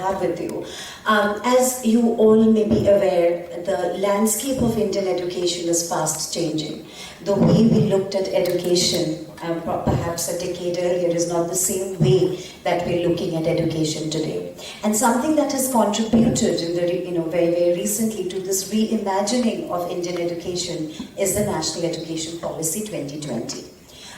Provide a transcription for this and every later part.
have with you. As you all may be aware, the landscape of Indian education is fast changing. The way we looked at education perhaps a decade earlier is not the same way that we're looking at education today. And something that has contributed in the, very, very recently to this reimagining of Indian education is the National Education Policy 2020.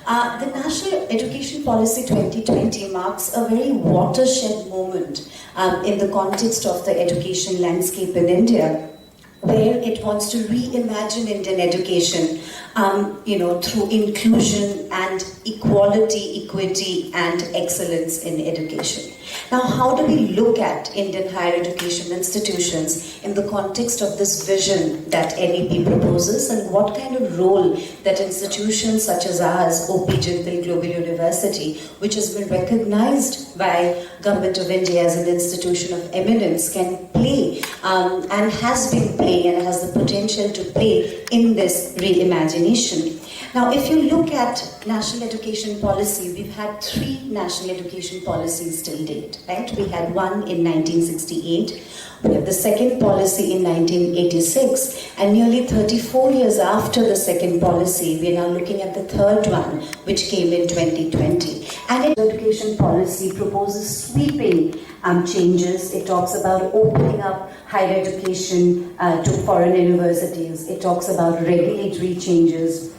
The National Education Policy 2020 marks a very watershed moment in the context of the education landscape in India, where it wants to reimagine Indian education, through inclusion and equality, equity, and excellence in education. Now, how do we look at Indian higher education institutions in the context of this vision that NEP proposes, and what kind of role that institutions such as ours, OP Jindal Global University, which has been recognized by Government of India as an institution of eminence, can play and has been playing and has the potential to play in this reimagination. Now, if you look at national education policy, we've had 3 national education policies till date, right? We had one in 1968, we have the second policy in 1986, and nearly 34 years after the second policy, we are now looking at the third one, which came in 2020. And the education policy proposes sweeping changes. It talks about opening up higher education to foreign universities. It talks about regulatory changes.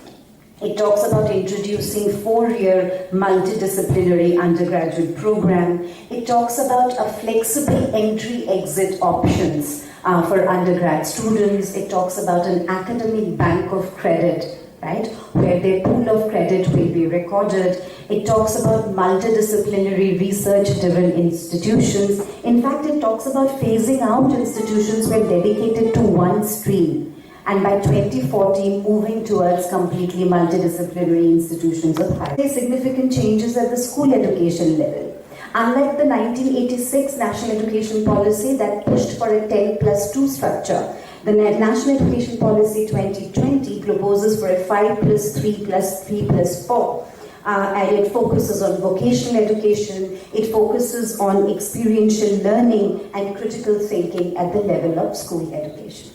It talks about introducing 4-year multidisciplinary undergraduate program. It talks about a flexible entry-exit options for undergrad students. It talks about an academic bank of credit, right, where their pool of credit will be recorded. It talks about multidisciplinary research-driven institutions. In fact, it talks about phasing out institutions who are dedicated to one stream, and by 2040 moving towards completely multidisciplinary institutions of higher. Significant changes at the school education level. Unlike the 1986 National Education Policy that pushed for a 10+2 structure, the National Education Policy 2020 proposes for a 5+3+3+4. And it focuses on vocational education, it focuses on experiential learning and critical thinking at the level of school education.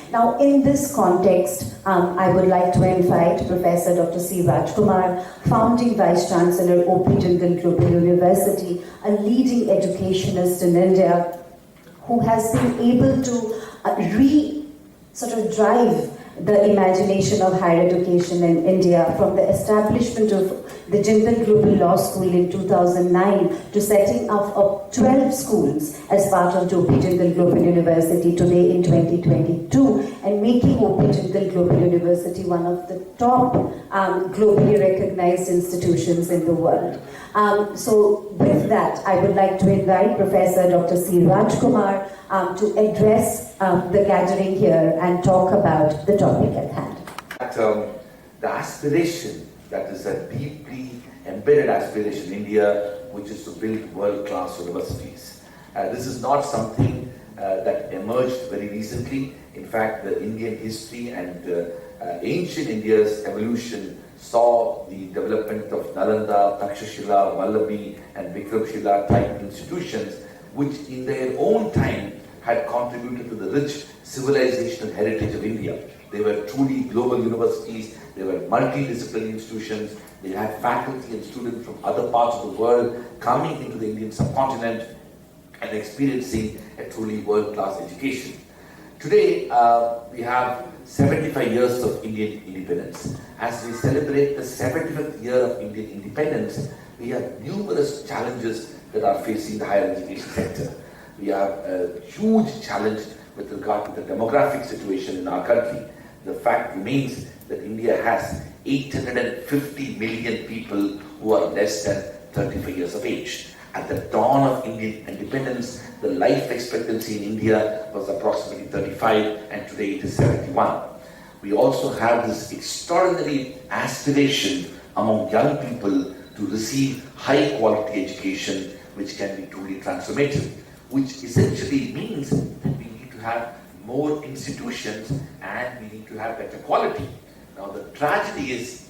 Now, in this context, I would like to invite Professor Dr. C. Rajkumar, Founding Vice Chancellor, OP Jindal Global University, a leading educationist in India, who has been able to drive the imagination of higher education in India from the establishment of the Jindal Global Law School in 2009 to setting up of 12 schools as part of OP Jindal Global University today in 2022, and making OP Jindal Global University one of the top globally recognized institutions in the world. So with that, I would like to invite Professor Dr. C. Rajkumar to address the gathering here and talk about the topic at hand. The aspiration, that is a deeply embedded aspiration in India, which is to build world-class universities. This is not something that emerged very recently. In fact, the Indian history and ancient India's evolution saw the development of Nalanda, Takshashila, Vallabhi and Vikramshila type institutions, which in their own time had contributed to the rich civilizational heritage of India. They were truly global universities, they were multidisciplinary institutions, they had faculty and students from other parts of the world coming into the Indian subcontinent and experiencing a truly world-class education. Today, we have 75 years of Indian independence. As we celebrate the 75th year of Indian independence, we have numerous challenges that are facing the higher education sector. We have a huge challenge with regard to the demographic situation in our country. The fact remains that India has 850 million people who are less than 35 years of age. At the dawn of Indian independence, the life expectancy in India was approximately 35, and today it is 71. We also have this extraordinary aspiration among young people to receive high quality education, which can be truly transformative, which essentially means that we need to have more institutions and we need to have better quality. Now, the tragedy is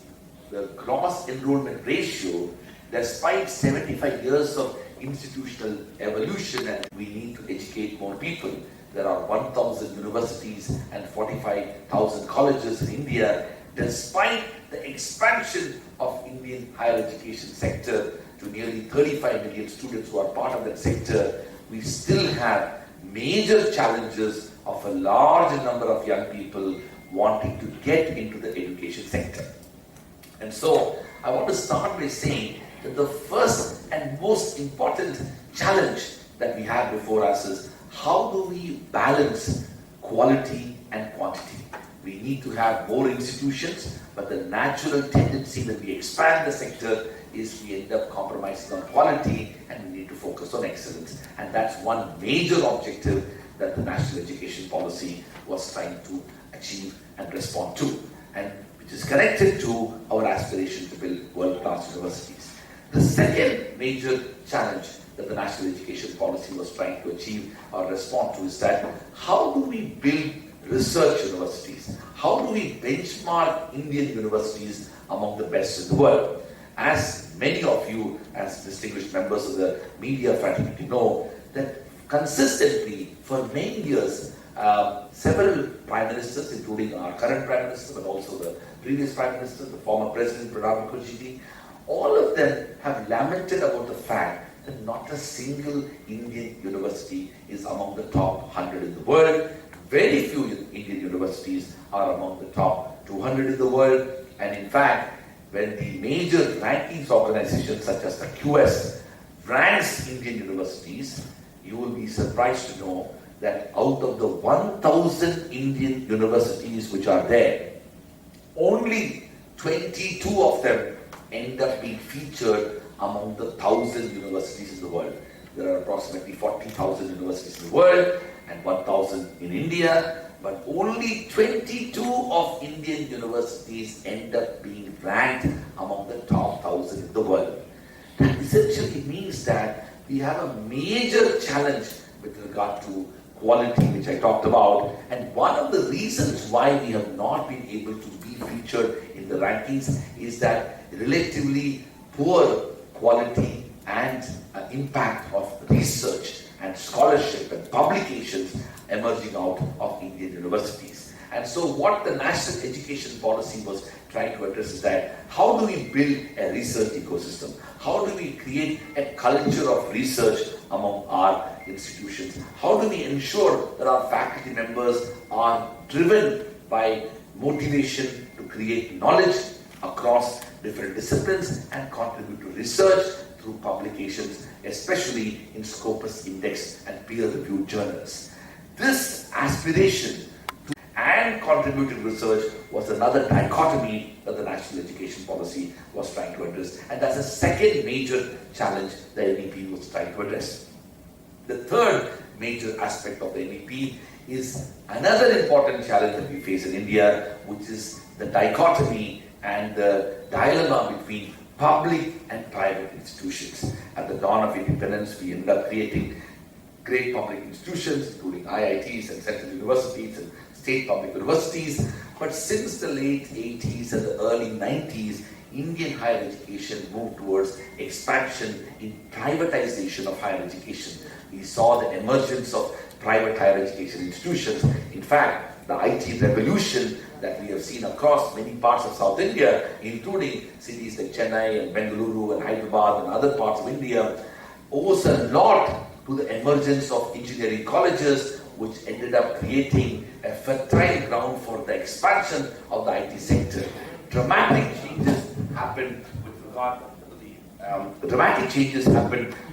the gross enrollment ratio, despite 75 years of institutional evolution, and we need to educate more people. There are 1,000 universities and 45,000 colleges in India. Despite the expansion of Indian higher education sector to nearly 35 million students who are part of that sector, we still have major challenges of a large number of young people wanting to get into the education sector. And so I want to start by saying that the first and most important challenge that we have before us is how do we balance quality and quantity? We need to have more institutions, but the natural tendency when we expand the sector is we end up compromising on quality and we need to focus on excellence. And that's one major objective that the national education policy was trying to achieve and respond to, and which is connected to our aspiration to build world-class universities. The second major challenge that the national education policy was trying to achieve or respond to is that how do we build research universities? How do we benchmark Indian universities among the best in the world? As many of you, as distinguished members of the media fraternity know, that consistently for many years, several prime ministers, including our current prime minister, but also the previous prime minister, the former president Pranab Mukherjee, all of them have lamented about the fact that not a single Indian university is among the top 100 in the world. Very few Indian universities are among the top 200 in the world. And in fact, when the major rankings organizations such as the QS ranks Indian universities, you will be surprised to know that out of the 1,000 Indian universities which are there, only 22 of them end up being featured among the 1,000 universities in the world. There are approximately 40,000 universities in the world and 1,000 in India, but only 22 of Indian universities end up being ranked among the top 1,000 in the world. That essentially means that we have a major challenge with regard to quality, which I talked about, and one of the reasons why we have not been able to be featured in the rankings is that relatively poor quality and impact of research and scholarship and publications emerging out of Indian universities. And so what the national education policy was trying to address is that how do we build a research ecosystem? How do we create a culture of research among our institutions? How do we ensure that our faculty members are driven by motivation to create knowledge across different disciplines and contribute to research through publications, especially in Scopus Index and peer-reviewed journals? This aspiration and contributed research was another dichotomy that the national education policy was trying to address. And that's a second major challenge the NEP was trying to address. The third major aspect of the NEP is another important challenge that we face in India, which is the dichotomy and the dilemma between public and private institutions. At the dawn of independence, we ended up creating great public institutions, including IITs and central universities and state public universities. But since the late 80s and the early 90s, Indian higher education moved towards expansion in privatization of higher education. We saw the emergence of private higher education institutions. In fact, the IT revolution that we have seen across many parts of South India, including cities like Chennai and Bengaluru and Hyderabad and other parts of India, owes a lot to the emergence of engineering colleges, which ended up creating a fertile ground for the expansion of the IT sector. Dramatic changes happened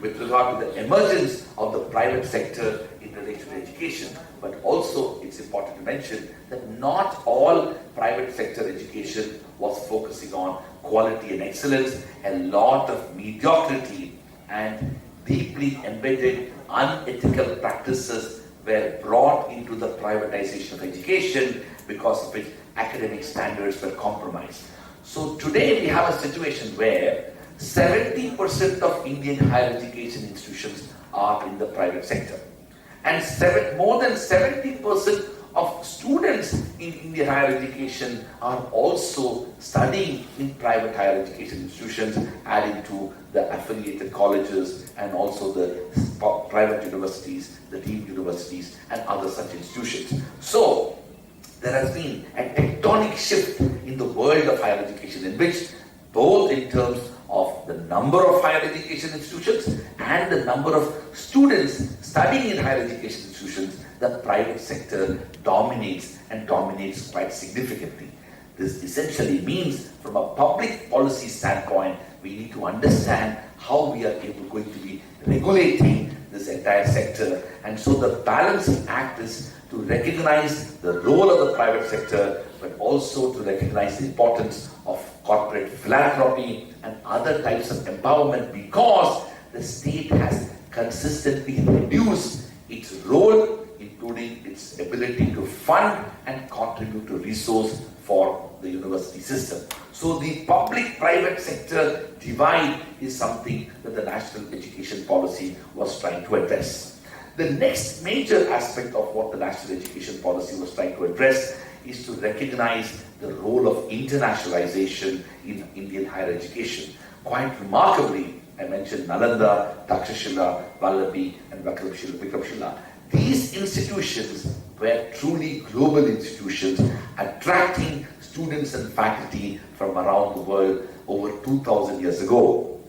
with regard to the emergence of the private sector in relation to education. But also, it's important to mention that not all private sector education was focusing on quality and excellence. A lot of mediocrity and deeply embedded unethical practices were brought into the privatization of education, because of which academic standards were compromised. So today we have a situation where 70% of Indian higher education institutions are in the private sector. And more than 70% of students in Indian higher education are also studying in private higher education institutions, adding to the affiliated colleges and also the private universities, the deemed universities, and other such institutions. So, there has been a tectonic shift in the world of higher education, in which both in terms of the number of higher education institutions and the number of students studying in higher education institutions, the private sector dominates and dominates quite significantly. This essentially means, from a public policy standpoint, we need to understand how we are going to be regulating this entire sector. And so the balancing act is to recognize the role of the private sector, but also to recognize the importance of corporate philanthropy and other types of empowerment, because the state has consistently reduced its role, including its ability to fund and contribute to resource for the university system. So the public-private sector divide is something that the national education policy was trying to address. The next major aspect of what the national education policy was trying to address is to recognize the role of internationalization in Indian higher education. Quite remarkably, I mentioned Nalanda, Takshashila, Vallabhi, and Vikramshila. These institutions were truly global institutions, attracting students and faculty from around the world over 2,000 years ago.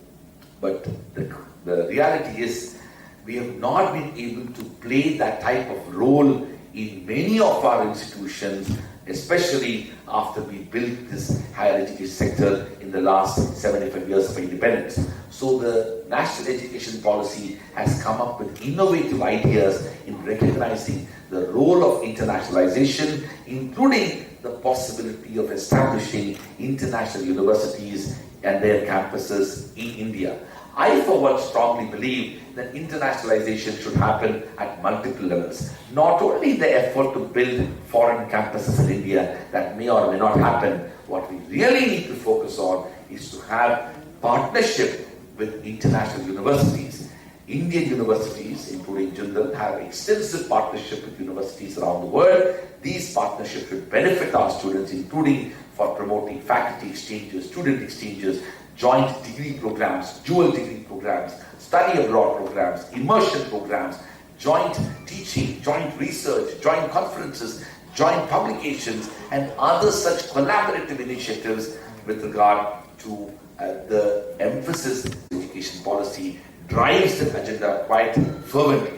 But the reality is, we have not been able to play that type of role in many of our institutions, especially after we built this higher education sector in the last 75 years of independence. So the national education policy has come up with innovative ideas in recognizing the role of internationalization, including the possibility of establishing international universities and their campuses in India. I, for one, strongly believe that internationalization should happen at multiple levels. Not only the effort to build foreign campuses in India, that may or may not happen. What we really need to focus on is to have partnership with international universities. Indian universities, including Jindal, have extensive partnership with universities around the world. These partnerships should benefit our students, including for promoting faculty exchanges, student exchanges, joint degree programs, dual degree programs, study abroad programs, immersion programs, joint teaching, joint research, joint conferences, joint publications, and other such collaborative initiatives with regard to the emphasis education policy drives the agenda quite fervently.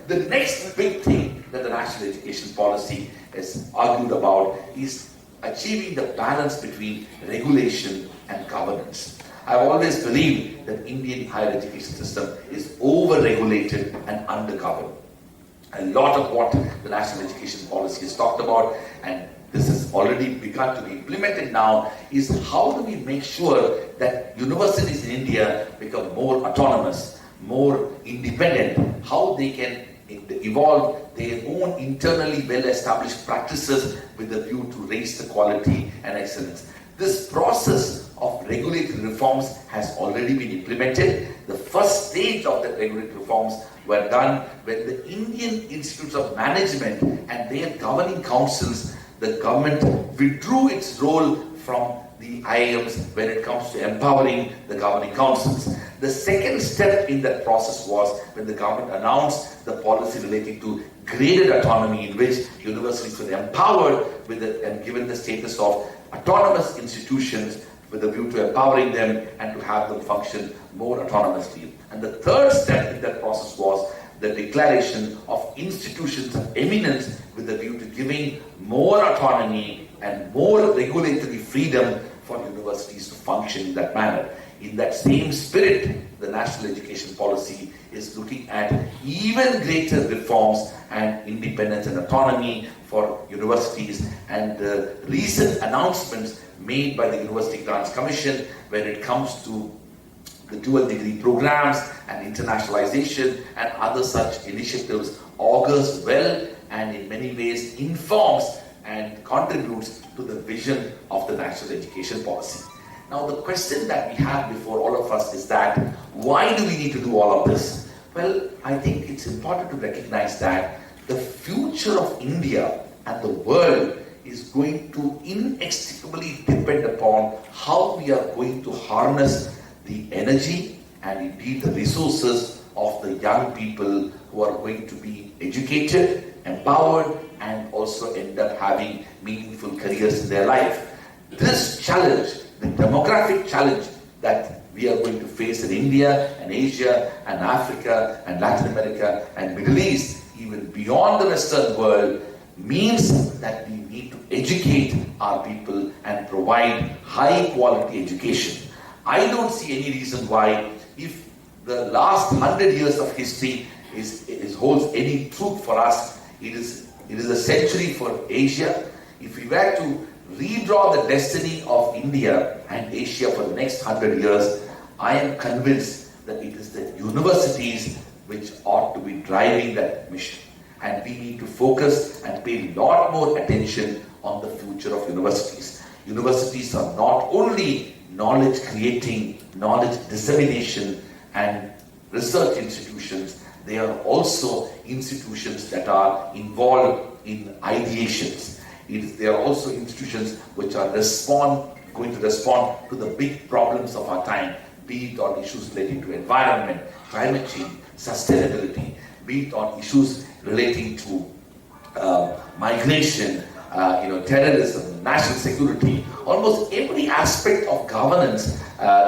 The next big thing that the national education policy is argued about is achieving the balance between regulation and governance. I've always believed that Indian higher education system is over-regulated and under-governed. A lot of what the national education policy has talked about, and this has already begun to be implemented now, is how do we make sure that universities in India become more autonomous, more independent, how they can evolve their own internally well-established practices with a view to raise the quality and excellence. This process of regulatory reforms has already been implemented. The first stage of the regulatory reforms were done when the Indian Institutes of Management and their governing councils, the government withdrew its role from the IIMs when it comes to empowering the governing councils. The second step in that process was when the government announced the policy relating to graded autonomy, in which universities were empowered with and given the status of autonomous institutions with a view to empowering them and to have them function more autonomously. And the third step in that process was the declaration of institutions of eminence with a view to giving more autonomy and more regulatory freedom for universities to function in that manner. In that same spirit, the national education policy is looking at even greater reforms and independence and autonomy for universities, and the recent announcements made by the University Grants Commission when it comes to the dual degree programs and internationalization and other such initiatives augurs well and in many ways informs and contributes to the vision of the national education policy. Now the question that we have before all of us is that, why do we need to do all of this? Well, I think it's important to recognize that the future of India and the world is going to inextricably depend upon how we are going to harness the energy and indeed the resources of the young people who are going to be educated, empowered, and also end up having meaningful careers in their life. This challenge, the demographic challenge that we are going to face in India and Asia and Africa and Latin America and Middle East, even beyond the Western world, means that we need to educate our people and provide high quality education. I don't see any reason why, if the last 100 years of history holds any truth for us, it is a century for Asia. If we were to redraw the destiny of India and Asia for the next 100 years, I am convinced that it is the universities which ought to be driving that mission. And we need to focus and pay a lot more attention on the future of universities. Universities are not only knowledge creating, knowledge dissemination and research institutions, they are also institutions that are involved in ideations. They are also institutions which are going to respond to the big problems of our time, be it on issues relating to environment, climate change, sustainability, be it on issues relating to migration, terrorism, national security. Almost every aspect of governance,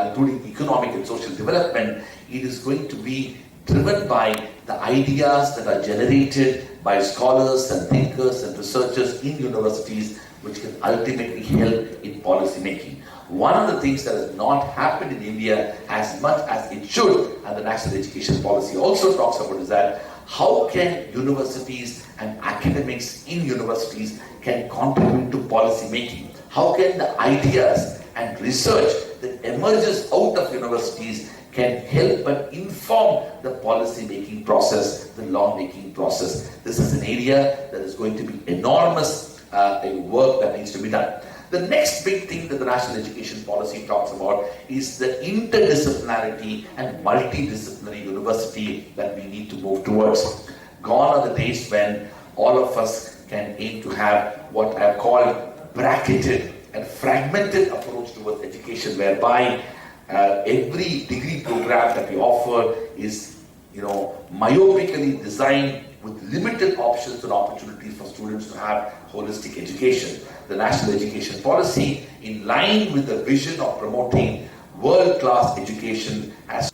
including economic and social development, it is going to be driven by the ideas that are generated by scholars and thinkers and researchers in universities, which can ultimately help in policy making. One of the things that has not happened in India as much as it should, and the national education policy also talks about, is that how can universities and academics in universities can contribute to policy making? How can the ideas and research that emerges out of universities can help but inform the policy making process, the law making process? This is an area that is going to be enormous work that needs to be done. The next big thing that the national education policy talks about is the interdisciplinarity and multidisciplinary university that we need to move towards. Gone are the days when all of us can aim to have what I have called bracketed and fragmented approach towards education, whereby every degree program that we offer is, myopically designed with limited options and opportunities for students to have holistic education. The national education policy, in line with the vision of promoting world-class education as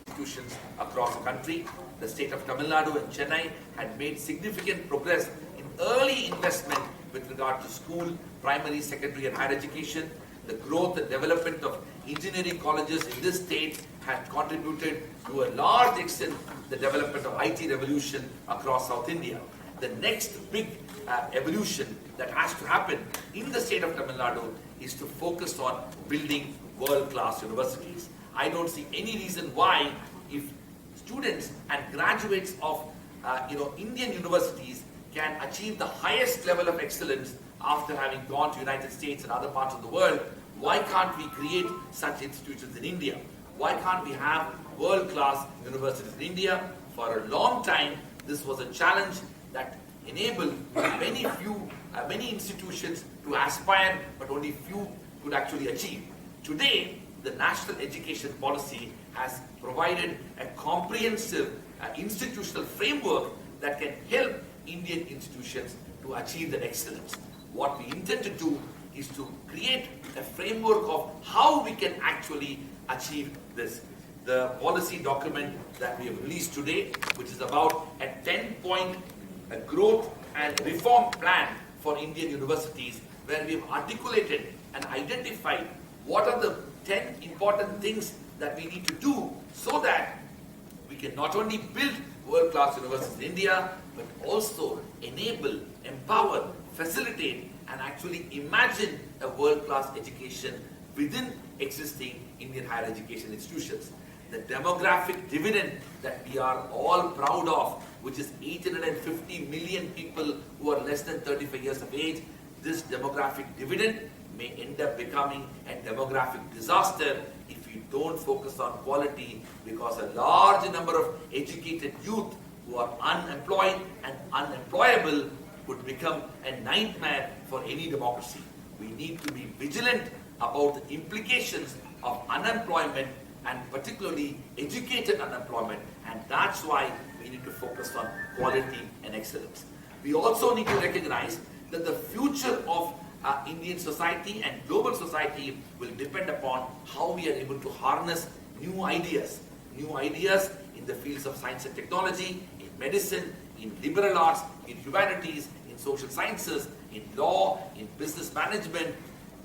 institutions across the country. The state of Tamil Nadu and Chennai had made significant progress in early investment with regard to school, primary, secondary and higher education. The growth and development of engineering colleges in this state had contributed to a large extent the development of IT revolution across South India. The next big evolution that has to happen in the state of Tamil Nadu is to focus on building world-class universities. I don't see any reason why, if students and graduates of Indian universities can achieve the highest level of excellence after having gone to United States and other parts of the world, why can't we create such institutions in India? Why can't we have world-class universities in India? For a long time, this was a challenge that enabled many institutions to aspire, but only few could actually achieve. Today, the national education policy has provided a comprehensive institutional framework that can help Indian institutions to achieve that excellence. What we intend to do is to create a framework of how we can actually achieve this. The policy document that we have released today, which is about a 10-point growth and reform plan for Indian universities, where we have articulated and identified what are the 10 important things that we need to do so that we can not only build world-class universities in India, but also enable, empower, facilitate, and actually imagine a world-class education within existing Indian higher education institutions. The demographic dividend that we are all proud of, which is 850 million people who are less than 35 years of age, this demographic dividend may end up becoming a demographic disaster if we don't focus on quality, because a large number of educated youth who are unemployed and unemployable would become a nightmare for any democracy. We need to be vigilant about the implications of unemployment, and particularly educated unemployment, and that's why we need to focus on quality and excellence. We also need to recognize that the future of Indian society and global society will depend upon how we are able to harness new ideas in the fields of science and technology, in medicine, in liberal arts, in humanities, in social sciences, in law, in business management.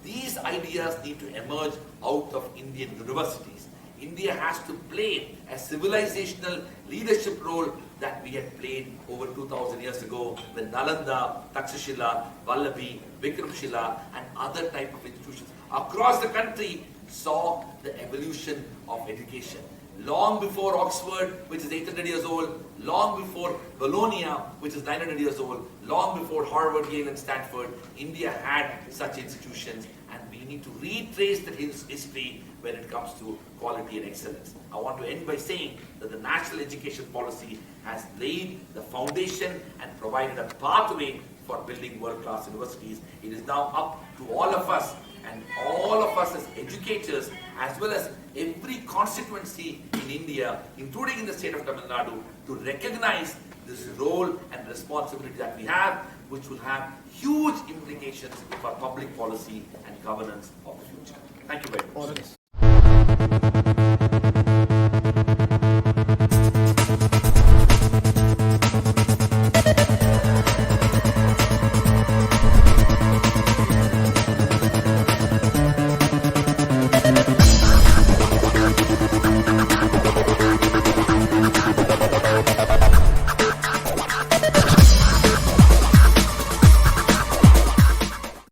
These ideas need to emerge out of Indian universities. India has to play a civilizational leadership role that we had played over 2000 years ago when Nalanda, Takshashila, Vallabhi, Vikramshila and other type of institutions across the country saw the evolution of education. Long before Oxford, which is 800 years old, long before Bologna, which is 900 years old, long before Harvard, Yale and Stanford, India had such institutions, and we need to retrace the history when it comes to quality and excellence. I want to end by saying that the national education policy has laid the foundation and provided a pathway for building world-class universities. It is now up to all of us, and all of us as educators, as well as every constituency in India, including in the state of Tamil Nadu, to recognize this role and responsibility that we have, which will have huge implications for public policy and governance of the future. Thank you very much.